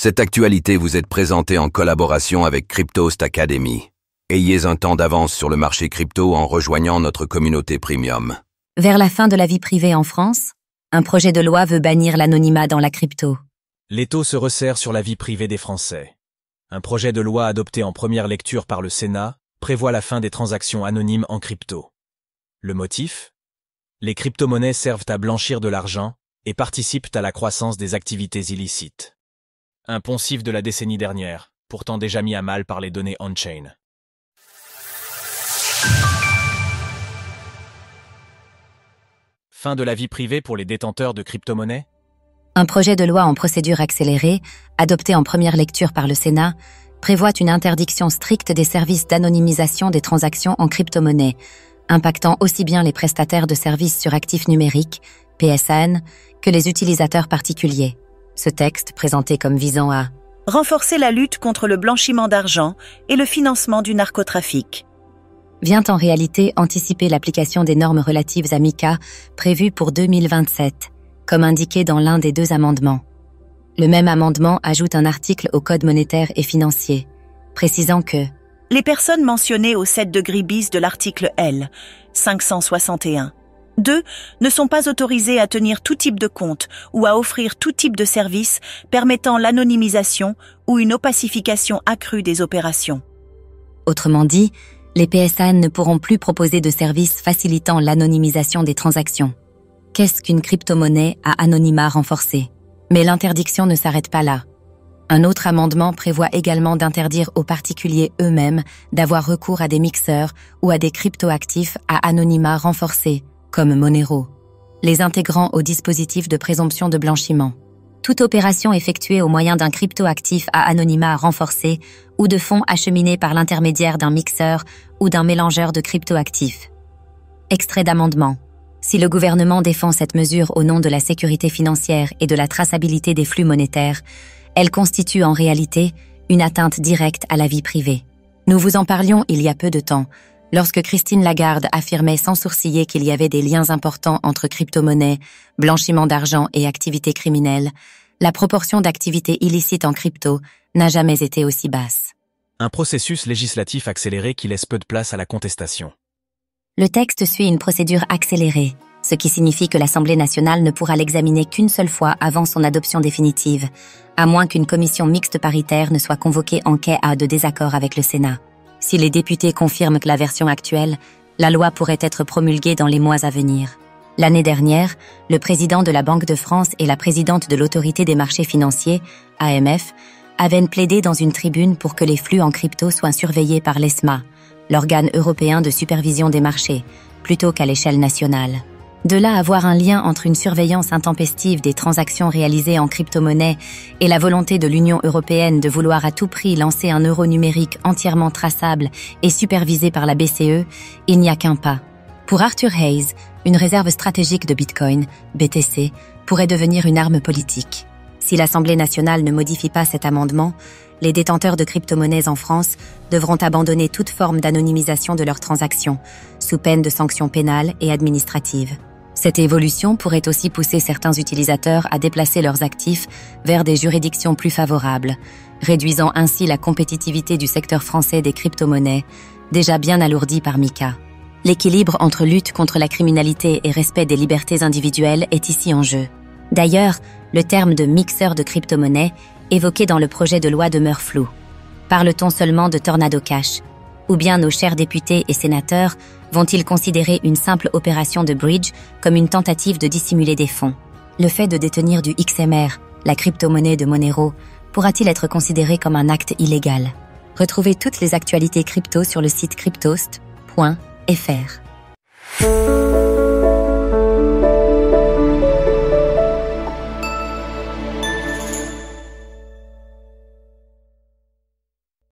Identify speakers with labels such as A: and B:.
A: Cette actualité vous est présentée en collaboration avec Cryptost Academy. Ayez un temps d'avance sur le marché crypto en rejoignant notre communauté premium.
B: Vers la fin de la vie privée en France, un projet de loi veut bannir l'anonymat dans la crypto.
C: L'étau se resserre sur la vie privée des Français. Un projet de loi adopté en première lecture par le Sénat prévoit la fin des transactions anonymes en crypto. Le motif ? Les crypto-monnaies servent à blanchir de l'argent et participent à la croissance des activités illicites. Un poncif de la décennie dernière, pourtant déjà mis à mal par les données on-chain. Fin de la vie privée pour les détenteurs de crypto-monnaies ?
B: Un projet de loi en procédure accélérée, adopté en première lecture par le Sénat, prévoit une interdiction stricte des services d'anonymisation des transactions en crypto-monnaie, impactant aussi bien les prestataires de services sur actifs numériques, PSAN, que les utilisateurs particuliers. Ce texte, présenté comme visant à
D: renforcer la lutte contre le blanchiment d'argent et le financement du narcotrafic,
B: vient en réalité anticiper l'application des normes relatives à MiCA prévues pour 2027, comme indiqué dans l'un des deux amendements. Le même amendement ajoute un article au Code monétaire et financier, précisant que
D: les personnes mentionnées au 7° bis de l'article L. 561 2 ne sont pas autorisées à tenir tout type de compte ou à offrir tout type de service permettant l'anonymisation ou une opacification accrue des opérations.
B: Autrement dit, les PSAN ne pourront plus proposer de services facilitant l'anonymisation des transactions. Qu'est-ce qu'une crypto-monnaie à anonymat renforcé ? Mais l'interdiction ne s'arrête pas là. Un autre amendement prévoit également d'interdire aux particuliers eux-mêmes d'avoir recours à des mixeurs ou à des cryptoactifs à anonymat renforcé, comme Monero, les intégrant au dispositif de présomption de blanchiment. Toute opération effectuée au moyen d'un cryptoactif à anonymat renforcé ou de fonds acheminés par l'intermédiaire d'un mixeur ou d'un mélangeur de cryptoactifs. Extrait d'amendement. Si le gouvernement défend cette mesure au nom de la sécurité financière et de la traçabilité des flux monétaires, elle constitue en réalité une atteinte directe à la vie privée. Nous vous en parlions il y a peu de temps, lorsque Christine Lagarde affirmait sans sourciller qu'il y avait des liens importants entre crypto-monnaies, blanchiment d'argent et activités criminelles, la proportion d'activités illicites en crypto n'a jamais été aussi basse.
C: Un processus législatif accéléré qui laisse peu de place à la contestation.
B: Le texte suit une procédure accélérée, ce qui signifie que l'Assemblée nationale ne pourra l'examiner qu'une seule fois avant son adoption définitive, à moins qu'une commission mixte paritaire ne soit convoquée en cas de désaccord avec le Sénat. Si les députés confirment que la version actuelle, la loi pourrait être promulguée dans les mois à venir. L'année dernière, le président de la Banque de France et la présidente de l'Autorité des marchés financiers, AMF, avaient plaidé dans une tribune pour que les flux en crypto soient surveillés par l'ESMA, l'organe européen de supervision des marchés, plutôt qu'à l'échelle nationale. De là à voir un lien entre une surveillance intempestive des transactions réalisées en crypto-monnaie et la volonté de l'Union européenne de vouloir à tout prix lancer un euro numérique entièrement traçable et supervisé par la BCE, il n'y a qu'un pas. Pour Arthur Hayes, une réserve stratégique de Bitcoin, BTC, pourrait devenir une arme politique. Si l'Assemblée nationale ne modifie pas cet amendement, les détenteurs de crypto-monnaies en France devront abandonner toute forme d'anonymisation de leurs transactions, sous peine de sanctions pénales et administratives. Cette évolution pourrait aussi pousser certains utilisateurs à déplacer leurs actifs vers des juridictions plus favorables, réduisant ainsi la compétitivité du secteur français des crypto-monnaies, déjà bien alourdi par MiCA. L'équilibre entre lutte contre la criminalité et respect des libertés individuelles est ici en jeu. D'ailleurs, le terme de mixeur de crypto-monnaies évoqué dans le projet de loi demeure flou. Parle-t-on seulement de Tornado Cash ? Ou bien nos chers députés et sénateurs vont-ils considérer une simple opération de bridge comme une tentative de dissimuler des fonds ? Le fait de détenir du XMR, la crypto-monnaie de Monero, pourra-t-il être considéré comme un acte illégal ? Retrouvez toutes les actualités crypto sur le site cryptost.fr.